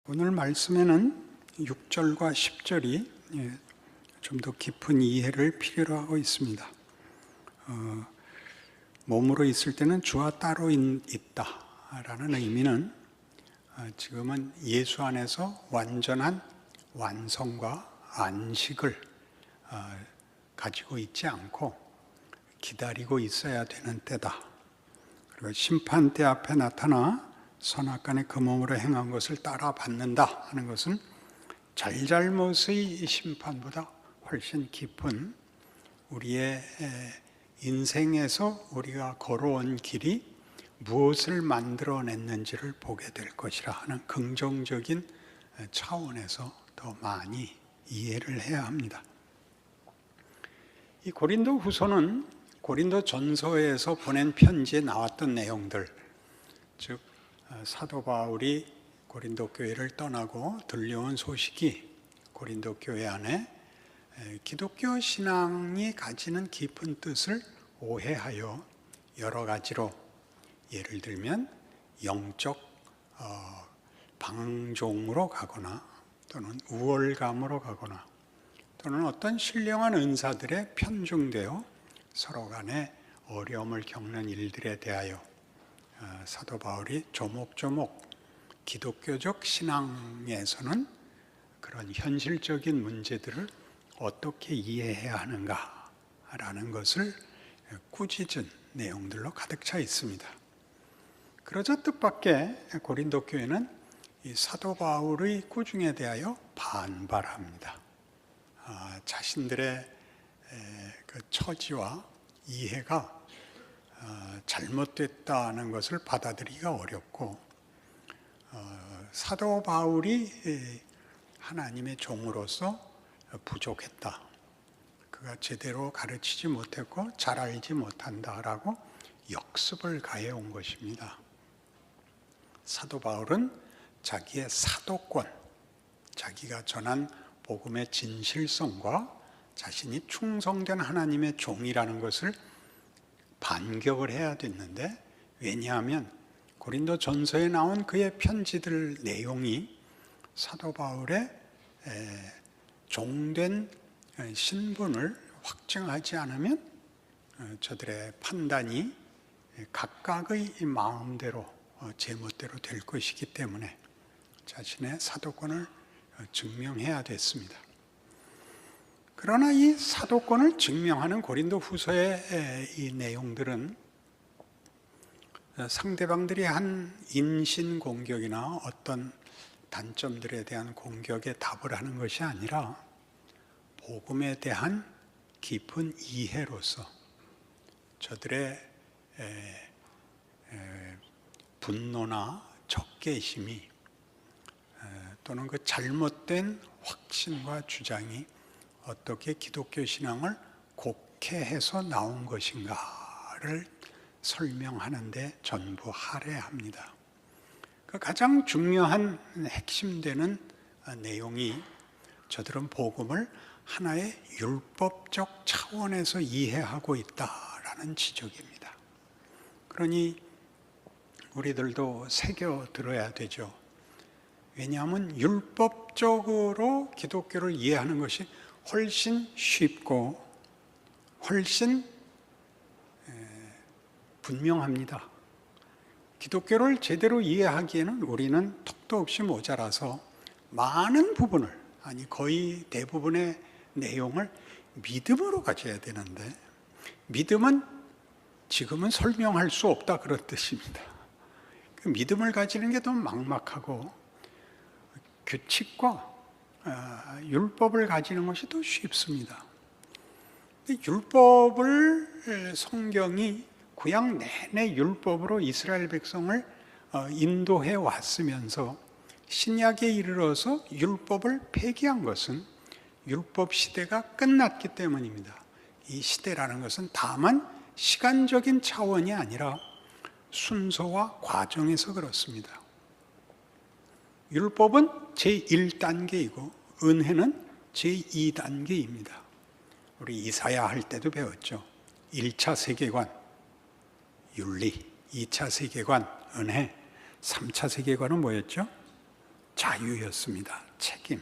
오늘 말씀에는 6절과 10절이 좀 더 깊은 이해를 필요로 하고 있습니다. 몸으로 있을 때는 주와 따로 있다라는 의미는 지금은 예수 안에서 완전한 완성과 안식을 가지고 있지 않고 기다리고 있어야 되는 때다. 그리고 심판대 앞에 나타나 선악간에 그 몸으로 행한 것을 따라 받는다 하는 것은 잘잘못의 심판보다 훨씬 깊은 우리의 인생에서 우리가 걸어온 길이 무엇을 만들어냈는지를 보게 될 것이라 하는 긍정적인 차원에서 더 많이 이해를 해야 합니다. 이 고린도 후서는 고린도 전서에서 보낸 편지에 나왔던 내용들, 즉 사도 바울이 고린도 교회를 떠나고 들려온 소식이 고린도 교회 안에 기독교 신앙이 가지는 깊은 뜻을 오해하여 여러 가지로, 예를 들면 영적 방종으로 가거나 또는 우월감으로 가거나 또는 어떤 신령한 은사들에 편중되어 서로 간에 어려움을 겪는 일들에 대하여 사도 바울이 조목조목 기독교적 신앙에서는 그런 현실적인 문제들을 어떻게 이해해야 하는가라는 것을 꾸짖은 내용들로 가득 차 있습니다. 그러자 뜻밖의 고린도 교회는 이 사도 바울의 꾸중에 대하여 반발합니다. 자신들의 그 처지와 이해가 잘못됐다는 것을 받아들이기가 어렵고, 사도 바울이 하나님의 종으로서 부족했다, 그가 제대로 가르치지 못했고 잘 알지 못한다라고 역습을 가해온 것입니다. 사도 바울은 자기의 사도권, 자기가 전한 복음의 진실성과 자신이 충성된 하나님의 종이라는 것을 반격을 해야 됐는데, 왜냐하면 고린도 전서에 나온 그의 편지들 내용이 사도 바울의 종된 신분을 확증하지 않으면 저들의 판단이 각각의 마음대로 제멋대로 될 것이기 때문에 자신의 사도권을 증명해야 됐습니다. 그러나 이 사도권을 증명하는 고린도 후서의 이 내용들은 상대방들이 한 인신 공격이나 어떤 단점들에 대한 공격에 답을 하는 것이 아니라 복음에 대한 깊은 이해로서 저들의 분노나 적개심이 또는 그 잘못된 확신과 주장이 어떻게 기독교 신앙을 곡해해서 나온 것인가를 설명하는 데 전부 할애합니다. 그 가장 중요한 핵심되는 내용이 저들은 복음을 하나의 율법적 차원에서 이해하고 있다라는 지적입니다. 그러니 우리들도 새겨 들어야 되죠. 왜냐하면 율법적으로 기독교를 이해하는 것이 훨씬 쉽고 훨씬 분명합니다. 기독교를 제대로 이해하기에는 우리는 턱도 없이 모자라서 많은 부분을, 아니 거의 대부분의 내용을 믿음으로 가져야 되는데, 믿음은 지금은 설명할 수 없다 그런 뜻입니다. 그 믿음을 가지는 게 더 막막하고 규칙과 율법을 가지는 것이 더 쉽습니다. 율법을 성경이 구약 내내 율법으로 이스라엘 백성을 인도해 왔으면서 신약에 이르러서 율법을 폐기한 것은 율법 시대가 끝났기 때문입니다. 이 시대라는 것은 다만 시간적인 차원이 아니라 순서와 과정에서 그렇습니다. 율법은 제1단계이고 은혜는 제2단계입니다. 우리 이사야 할 때도 배웠죠. 1차 세계관, 윤리, 2차 세계관, 은혜, 3차 세계관은 뭐였죠? 자유였습니다. 책임.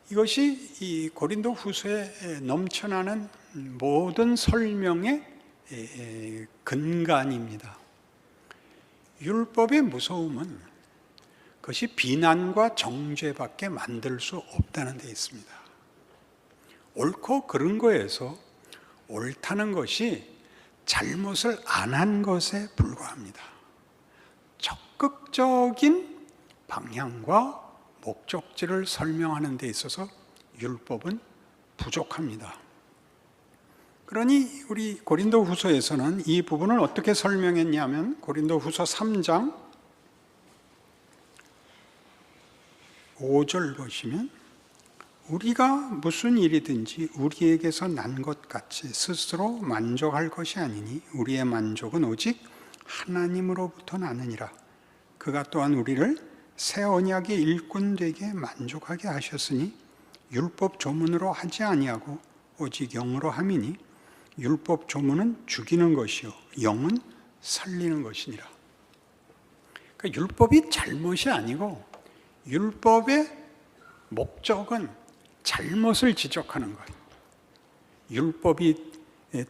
이것이 이 고린도 후서에 넘쳐나는 모든 설명의 근간입니다. 율법의 무서움은 그것이 비난과 정죄밖에 만들 수 없다는 데 있습니다. 옳고 그른 거에서 옳다는 것이 잘못을 안 한 것에 불과합니다. 적극적인 방향과 목적지를 설명하는 데 있어서 율법은 부족합니다. 그러니 우리 고린도 후서에서는 이 부분을 어떻게 설명했냐면 고린도 후서 3장 5절 보시면 우리가 무슨 일이든지 우리에게서 난 것 같이 스스로 만족할 것이 아니니 우리의 만족은 오직 하나님으로부터 나느니라. 그가 또한 우리를 새 언약의 일꾼 되게 만족하게 하셨으니 율법 조문으로 하지 아니하고 오직 영으로 함이니 율법 조문은 죽이는 것이요 영은 살리는 것이니라. 그러니까 율법이 잘못이 아니고 율법의 목적은 잘못을 지적하는 것. 율법이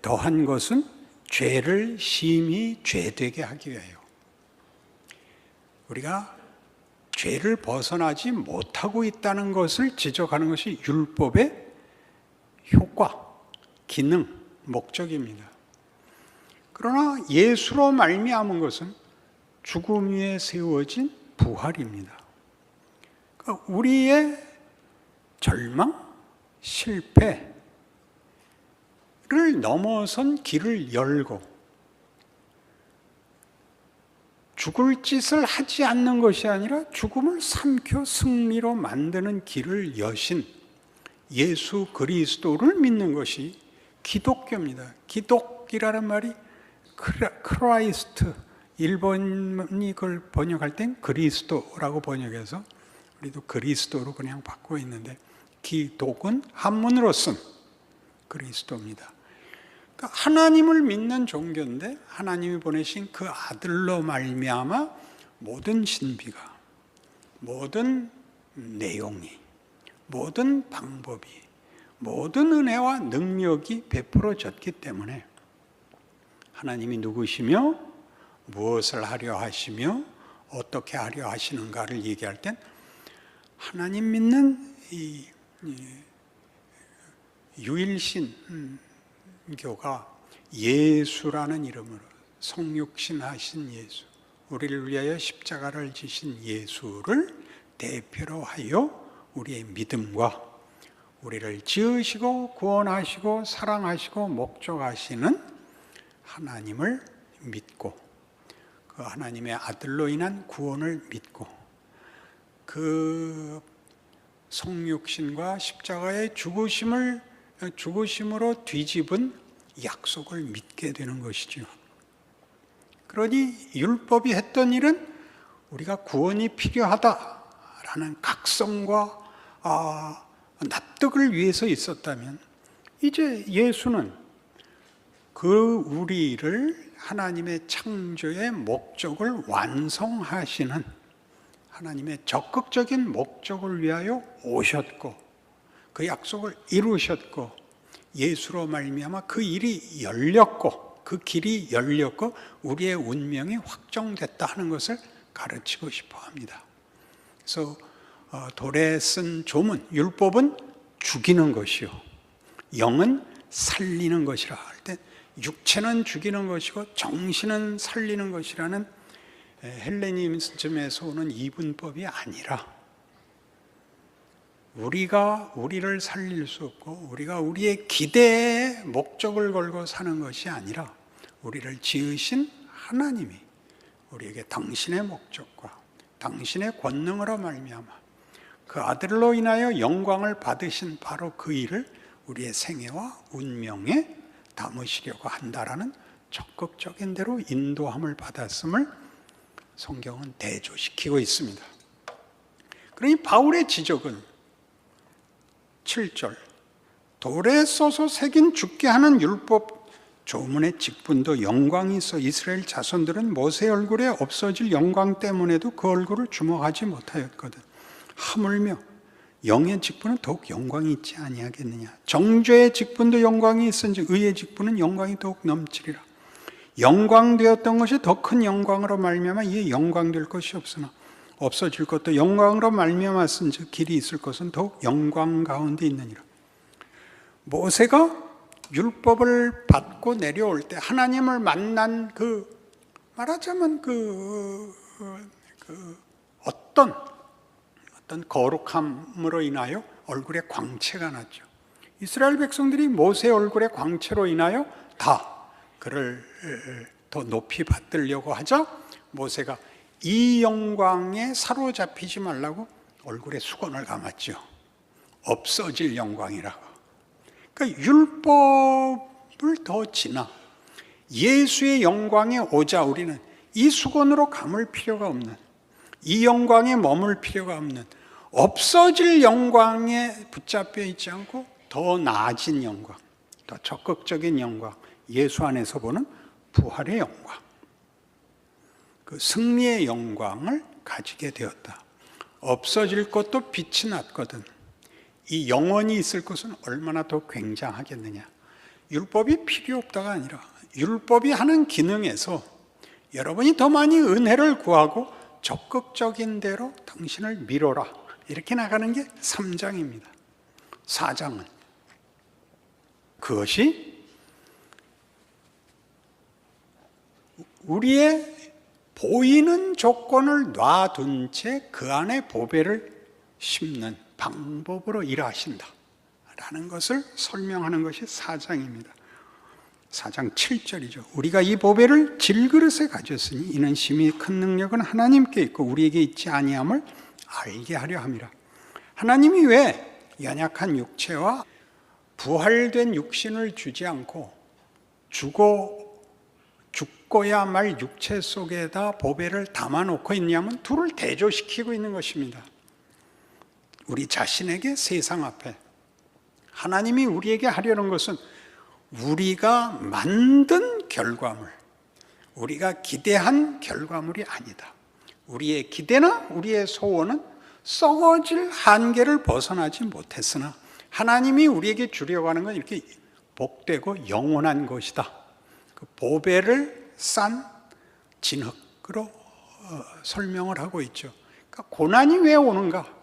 더한 것은 죄를 심히 죄되게 하기 위하여. 우리가 죄를 벗어나지 못하고 있다는 것을 지적하는 것이 율법의 효과, 기능, 목적입니다. 그러나 예수로 말미암은 것은 죽음 위에 세워진 부활입니다. 그러니까 우리의 절망, 실패를 넘어선 길을 열고 죽을 짓을 하지 않는 것이 아니라 죽음을 삼켜 승리로 만드는 길을 여신 예수 그리스도를 믿는 것이 기독교입니다. 기독이라는 말이 크라이스트, 일본이 그걸 번역할 땐 그리스도라고 번역해서 우리도 그리스도로 그냥 바꾸고 있는데 기독은 한문으로 쓴 그리스도입니다. 그러니까 하나님을 믿는 종교인데 하나님이 보내신 그 아들로 말미암아 모든 신비가, 모든 내용이, 모든 방법이, 모든 은혜와 능력이 베풀어졌기 때문에 하나님이 누구시며 무엇을 하려 하시며 어떻게 하려 하시는가를 얘기할 땐 하나님 믿는 이 유일신교가 예수라는 이름으로 성육신 하신 예수, 우리를 위하여 십자가를 지신 예수를 대표로 하여 우리의 믿음과 우리를 지으시고 구원하시고 사랑하시고 목적하시는 하나님을 믿고 그 하나님의 아들로 인한 구원을 믿고 그 성육신과 십자가의 죽으심으로 뒤집은 약속을 믿게 되는 것이죠. 그러니 율법이 했던 일은 우리가 구원이 필요하다라는 각성과 납득을 위해서 있었다면 이제 예수는 그 우리를 하나님의 창조의 목적을 완성하시는 하나님의 적극적인 목적을 위하여 오셨고 그 약속을 이루셨고 예수로 말미암아 그 일이 열렸고 그 길이 열렸고 우리의 운명이 확정됐다 하는 것을 가르치고 싶어 합니다. 그래서 돌에 쓴 조문, 율법은 죽이는 것이요 영은 살리는 것이라 할 때 육체는 죽이는 것이고 정신은 살리는 것이라는 헬레니즘에서 오는 이분법이 아니라 우리가 우리를 살릴 수 없고 우리가 우리의 기대에 목적을 걸고 사는 것이 아니라 우리를 지으신 하나님이 우리에게 당신의 목적과 당신의 권능으로 말미암아 그 아들로 인하여 영광을 받으신 바로 그 일을 우리의 생애와 운명에 담으시려고 한다라는 적극적인 대로 인도함을 받았음을 성경은 대조시키고 있습니다. 그러니 바울의 지적은 7절 돌에 써서 새긴 죽게 하는 율법 조문의 직분도 영광이 있어 이스라엘 자손들은 모세 얼굴에 없어질 영광 때문에도 그 얼굴을 주목하지 못하였거든. 하물며 영의 직분은 더욱 영광이 있지 아니하겠느냐. 정죄의 직분도 영광이 있은즉 의의 직분은 영광이 더욱 넘치리라. 영광되었던 것이 더 큰 영광으로 말미암아 이에 영광될 것이 없으나 없어질 것도 영광으로 말미암았은즉 길이 있을 것은 더욱 영광 가운데 있느니라. 모세가 율법을 받고 내려올 때 하나님을 만난 말하자면 어떤 거룩함으로 인하여 얼굴에 광채가 났죠. 이스라엘 백성들이 모세 얼굴의 광채로 인하여 다 그를 더 높이 받들려고 하자 모세가 이 영광에 사로잡히지 말라고 얼굴에 수건을 감았죠. 없어질 영광이라고. 그러니까 율법을 더 지나 예수의 영광에 오자 우리는 이 수건으로 감을 필요가 없는, 이 영광에 머물 필요가 없는, 없어질 영광에 붙잡혀 있지 않고 더 나아진 영광, 더 적극적인 영광, 예수 안에서 보는 부활의 영광, 그 승리의 영광을 가지게 되었다. 없어질 것도 빛이 났거든. 이 영원히 있을 것은 얼마나 더 굉장하겠느냐. 율법이 필요 없다가 아니라 율법이 하는 기능에서 여러분이 더 많이 은혜를 구하고 적극적인 대로 당신을 밀어라, 이렇게 나가는 게 3장입니다. 4장은 그것이 우리의 보이는 조건을 놔둔 채 그 안에 보배를 심는 방법으로 일하신다 라는 것을 설명하는 것이 4장입니다. 4장 7절이죠. 우리가 이 보배를 질그릇에 가졌으니 이는 심히 큰 능력은 하나님께 있고 우리에게 있지 아니함을 알게 하려 함이라. 하나님이 왜 연약한 육체와 부활된 육신을 주지 않고 죽고야 말 육체 속에다 보배를 담아놓고 있냐면 둘을 대조시키고 있는 것입니다. 우리 자신에게 세상 앞에 하나님이 우리에게 하려는 것은 우리가 만든 결과물, 우리가 기대한 결과물이 아니다. 우리의 기대나 우리의 소원은 썩어질 한계를 벗어나지 못했으나 하나님이 우리에게 주려고 하는 건 이렇게 복되고 영원한 것이다. 그 보배를 싼 진흙으로 설명을 하고 있죠. 그러니까 고난이 왜 오는가?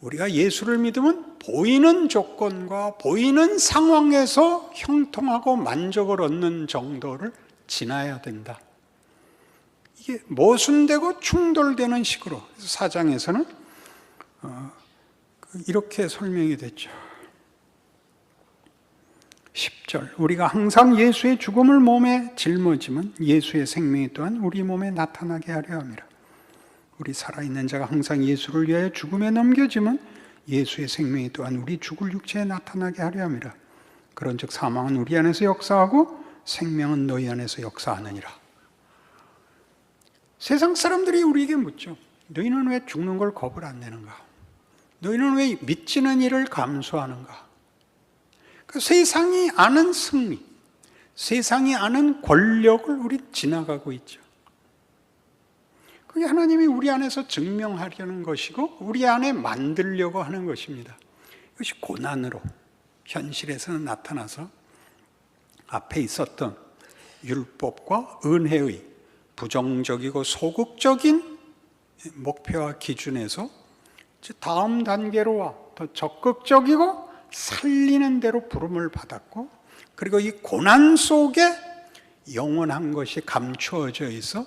우리가 예수를 믿으면 보이는 조건과 보이는 상황에서 형통하고 만족을 얻는 정도를 지나야 된다. 이게 모순되고 충돌되는 식으로 사장에서는 이렇게 설명이 됐죠. 10절 우리가 항상 예수의 죽음을 몸에 짊어지면 예수의 생명이 또한 우리 몸에 나타나게 하려 함이라. 우리 살아있는 자가 항상 예수를 위하여 죽음에 넘겨지면 예수의 생명이 또한 우리 죽을 육체에 나타나게 하려 함이라. 그런즉 사망은 우리 안에서 역사하고 생명은 너희 안에서 역사하느니라. 세상 사람들이 우리에게 묻죠. 너희는 왜 죽는 걸 겁을 안 내는가? 너희는 왜 믿지는 일을 감수하는가? 그 세상이 아는 승리, 세상이 아는 권력을 우리 지나가고 있죠. 그게 하나님이 우리 안에서 증명하려는 것이고 우리 안에 만들려고 하는 것입니다. 이것이 고난으로 현실에서는 나타나서 앞에 있었던 율법과 은혜의 부정적이고 소극적인 목표와 기준에서 다음 단계로 와 더 적극적이고 살리는 대로 부름을 받았고, 그리고 이 고난 속에 영원한 것이 감추어져 있어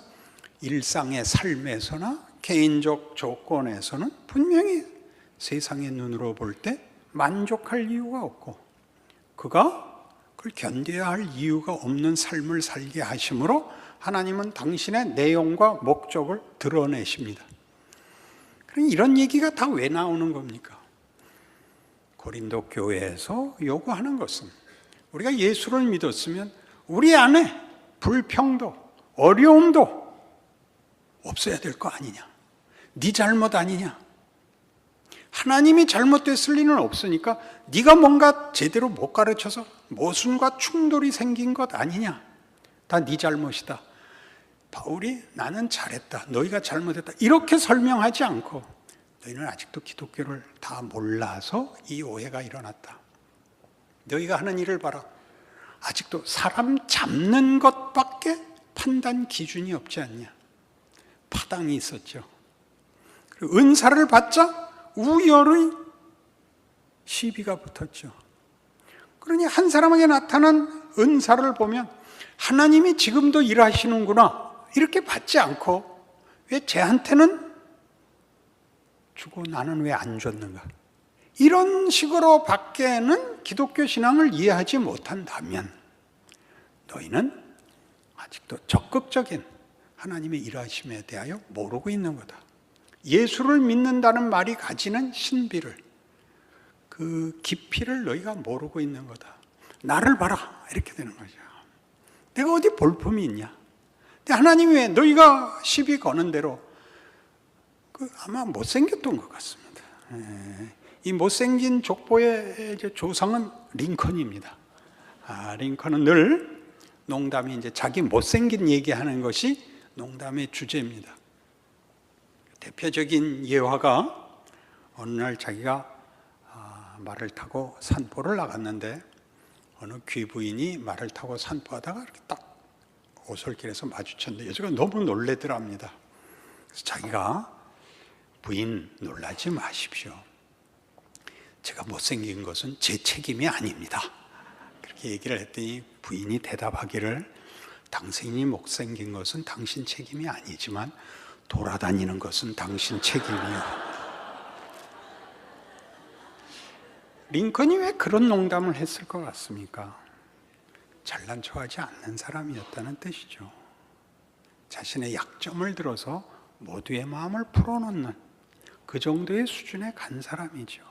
일상의 삶에서나 개인적 조건에서는 분명히 세상의 눈으로 볼 때 만족할 이유가 없고 그가 그걸 견뎌야 할 이유가 없는 삶을 살게 하심으로 하나님은 당신의 내용과 목적을 드러내십니다. 그럼 이런 얘기가 다 왜 나오는 겁니까? 고린도 교회에서 요구하는 것은 우리가 예수를 믿었으면 우리 안에 불평도 어려움도 없어야 될 거 아니냐? 네 잘못 아니냐? 하나님이 잘못됐을 리는 없으니까 네가 뭔가 제대로 못 가르쳐서 모순과 충돌이 생긴 것 아니냐? 다 네 잘못이다. 바울이 나는 잘했다, 너희가 잘못했다 이렇게 설명하지 않고 너희는 아직도 기독교를 다 몰라서 이 오해가 일어났다. 너희가 하는 일을 봐라. 아직도 사람 잡는 것밖에 판단 기준이 없지 않냐. 파당이 있었죠. 그리고 은사를 받자 우열의 시비가 붙었죠. 그러니 한 사람에게 나타난 은사를 보면 하나님이 지금도 일하시는구나 이렇게 받지 않고 왜 쟤한테는 주고 나는 왜 안 줬는가, 이런 식으로 밖에는 기독교 신앙을 이해하지 못한다면 너희는 아직도 적극적인 하나님의 일하심에 대하여 모르고 있는 거다. 예수를 믿는다는 말이 가지는 신비를, 그 깊이를 너희가 모르고 있는 거다. 나를 봐라 이렇게 되는 거죠. 내가 어디 볼품이 있냐. 근데 하나님이 왜 너희가 시비 거는 대로 아마 못생겼던 것 같습니다. 이 못생긴 족보의 조상은 링컨입니다. 링컨은 늘 농담이 이제 자기 못생긴 얘기하는 것이 농담의 주제입니다. 대표적인 예화가 어느 날 자기가 말을 타고 산보를 나갔는데 어느 귀부인이 말을 타고 산보하다가 이렇게 딱 오솔길에서 마주쳤는데 여자가 너무 놀래더랍니다. 그래서 자기가 부인 놀라지 마십시오. 제가 못생긴 것은 제 책임이 아닙니다. 그렇게 얘기를 했더니 부인이 대답하기를 당신이 못생긴 것은 당신 책임이 아니지만 돌아다니는 것은 당신 책임이요. 링컨이 왜 그런 농담을 했을 것 같습니까? 잘난 척하지 않는 사람이었다는 뜻이죠. 자신의 약점을 들어서 모두의 마음을 풀어놓는 그 정도의 수준에 간 사람이죠.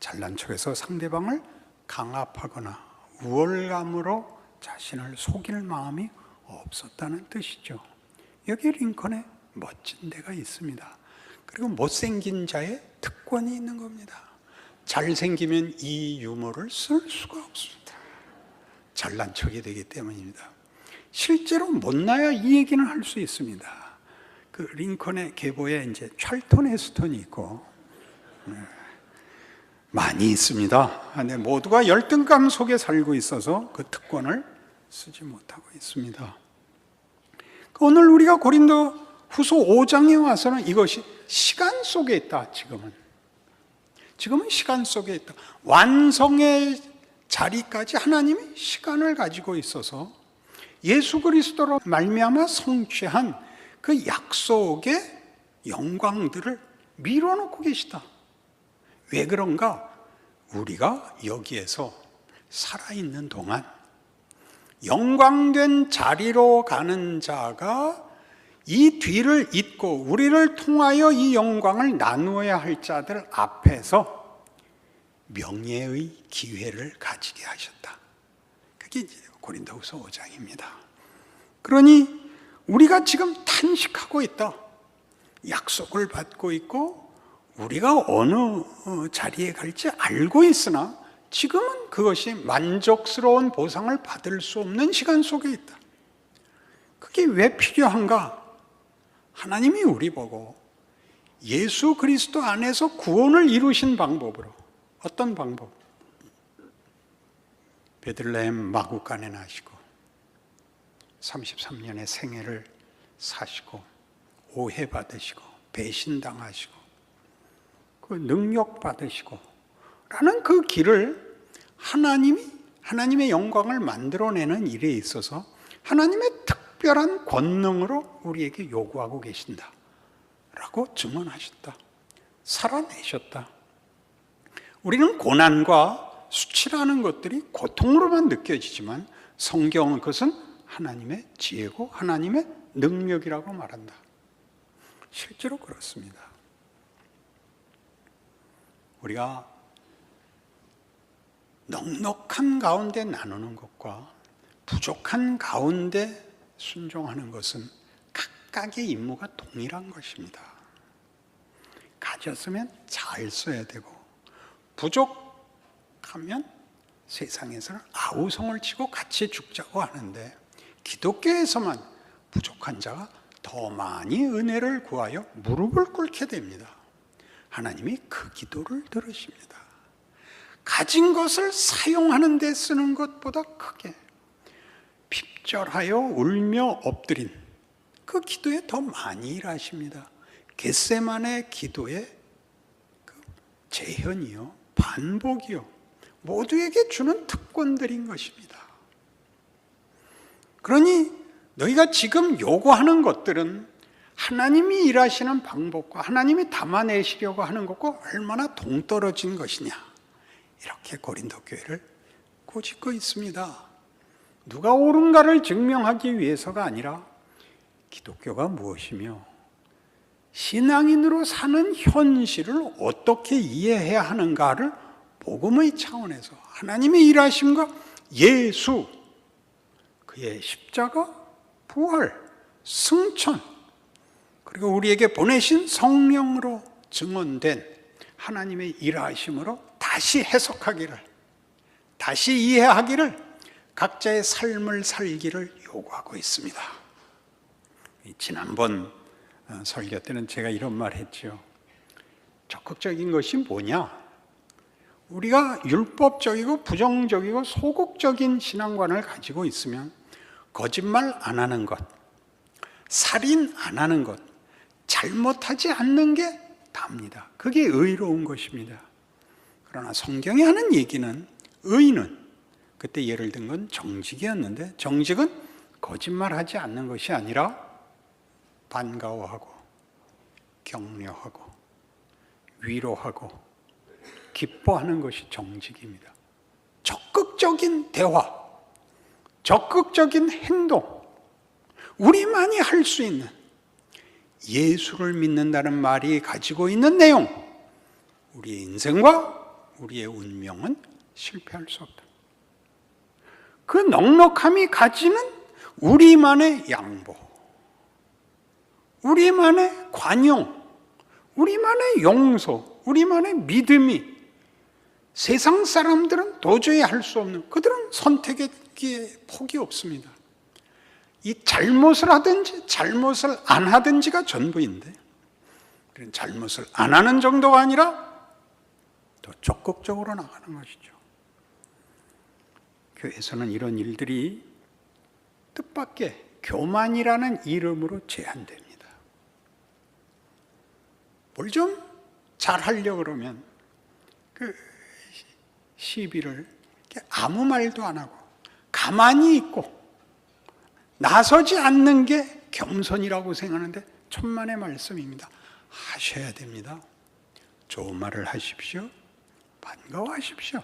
잘난 척해서 상대방을 강압하거나 우월감으로 자신을 속일 마음이 없었다는 뜻이죠. 여기 링컨에 멋진 데가 있습니다. 그리고 못생긴 자의 특권이 있는 겁니다. 잘생기면 이 유머를 쓸 수가 없습니다. 잘난 척이 되기 때문입니다. 실제로 못나야 이 얘기는 할 수 있습니다. 그 링컨의 계보에 이제 찰턴 헤스턴이 있고 많이 있습니다. 근데 모두가 열등감 속에 살고 있어서 그 특권을 쓰지 못하고 있습니다. 오늘 우리가 고린도 후서 5장에 와서는 이것이 시간 속에 있다. 지금은 시간 속에 있다. 완성의 자리까지 하나님이 시간을 가지고 있어서 예수 그리스도로 말미암아 성취한 그 약속의 영광들을 미뤄놓고 계시다. 왜 그런가? 우리가 여기에서 살아있는 동안 영광된 자리로 가는 자가 이 뒤를 잇고 우리를 통하여 이 영광을 나누어야 할 자들 앞에서 명예의 기회를 가지게 하셨다. 그게 이제 고린도후서 5장입니다. 그러니 우리가 지금 탄식하고 있다. 약속을 받고 있고 우리가 어느 자리에 갈지 알고 있으나 지금은 그것이 만족스러운 보상을 받을 수 없는 시간 속에 있다. 그게 왜 필요한가? 하나님이 우리 보고 예수 그리스도 안에서 구원을 이루신 방법으로, 어떤 방법? 베들레헴 마구간에 나시고 33년의 생애를 사시고 오해받으시고 배신당하시고 그 능력 받으시고 라는 그 길을 하나님의 영광을 만들어내는 일에 있어서 하나님의 특별한 권능으로 우리에게 요구하고 계신다 라고 증언하셨다. 살아내셨다. 우리는 고난과 수치라는 것들이 고통으로만 느껴지지만 성경은 그것은 하나님의 지혜고 하나님의 능력이라고 말한다. 실제로 그렇습니다. 우리가 넉넉한 가운데 나누는 것과 부족한 가운데 순종하는 것은 각각의 임무가 동일한 것입니다. 가졌으면 잘 써야 되고 부족하면 세상에서는 아우성을 치고 같이 죽자고 하는데 기독교에서만 부족한 자가 더 많이 은혜를 구하여 무릎을 꿇게 됩니다. 하나님이 그 기도를 들으십니다. 가진 것을 사용하는 데 쓰는 것보다 크게 핍절하여 울며 엎드린 그 기도에 더 많이 일하십니다. 겟세마네 기도의 그 재현이요, 반복이요, 모두에게 주는 특권들인 것입니다. 그러니 너희가 지금 요구하는 것들은 하나님이 일하시는 방법과 하나님이 담아내시려고 하는 것과 얼마나 동떨어진 것이냐, 이렇게 고린도 교회를 꾸짖고 있습니다. 누가 옳은가를 증명하기 위해서가 아니라 기독교가 무엇이며 신앙인으로 사는 현실을 어떻게 이해해야 하는가를 복음의 차원에서 하나님의 일하심과 예수, 그의 십자가, 부활, 승천, 그리고 우리에게 보내신 성령으로 증언된 하나님의 일하심으로 다시 해석하기를, 다시 이해하기를, 각자의 삶을 살기를 요구하고 있습니다. 지난번 설교 때는 제가 이런 말 했죠. 적극적인 것이 뭐냐? 우리가 율법적이고 부정적이고 소극적인 신앙관을 가지고 있으면 거짓말 안 하는 것, 살인 안 하는 것, 잘못하지 않는 게 답니다. 그게 의로운 것입니다. 그러나 성경이 하는 얘기는, 의는, 그때 예를 든 건 정직이었는데, 정직은 거짓말하지 않는 것이 아니라 반가워하고 격려하고 위로하고 기뻐하는 것이 정직입니다. 적극적인 대화, 적극적인 행동, 우리만이 할 수 있는, 예수를 믿는다는 말이 가지고 있는 내용, 우리의 인생과 우리의 운명은 실패할 수 없다. 그 넉넉함이 가지는 우리만의 양보, 우리만의 관용, 우리만의 용서, 우리만의 믿음이 세상 사람들은 도저히 할 수 없는, 그들은 선택의 폭이 없습니다. 이 잘못을 하든지 잘못을 안 하든지가 전부인데, 잘못을 안 하는 정도가 아니라 더 적극적으로 나가는 것이죠. 교회에서는 이런 일들이 뜻밖의 교만이라는 이름으로 제한됩니다. 뭘 좀 잘하려고 그러면 그 시비를 아무 말도 안 하고 가만히 있고 나서지 않는 게 겸손이라고 생각하는데 천만의 말씀입니다. 하셔야 됩니다. 좋은 말을 하십시오. 반가워하십시오.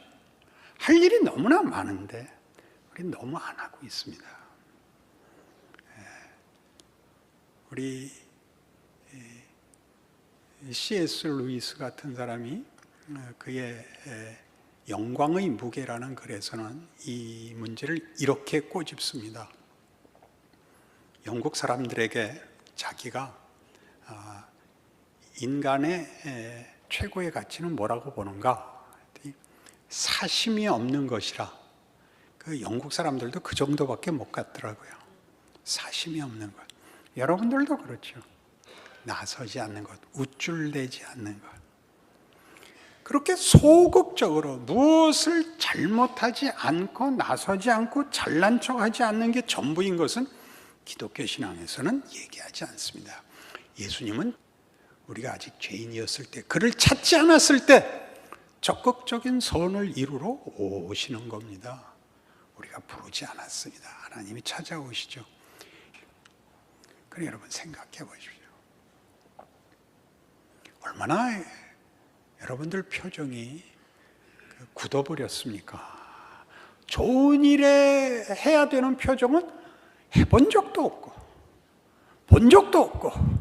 할 일이 너무나 많은데 우리 너무 안 하고 있습니다. 우리 C.S. 루이스 같은 사람이 그의 영광의 무게라는 글에서는 이 문제를 이렇게 꼬집습니다. 영국 사람들에게 자기가 인간의 최고의 가치는 뭐라고 보는가? 사심이 없는 것이라. 그 영국 사람들도 그 정도밖에 못 갔더라고요. 사심이 없는 것. 여러분들도 그렇죠. 나서지 않는 것, 우쭐대지 않는 것. 그렇게 소극적으로 무엇을 잘못하지 않고 나서지 않고 잘난 척하지 않는 게 전부인 것은 기독교 신앙에서는 얘기하지 않습니다. 예수님은 우리가 아직 죄인이었을 때, 그를 찾지 않았을 때 적극적인 선을 이루러 오시는 겁니다. 우리가 부르지 않았습니다. 하나님이 찾아오시죠. 그래, 여러분 생각해 보십시오. 얼마나 여러분들 표정이 굳어버렸습니까? 좋은 일에 해야 되는 표정은 해본 적도 없고 본 적도 없고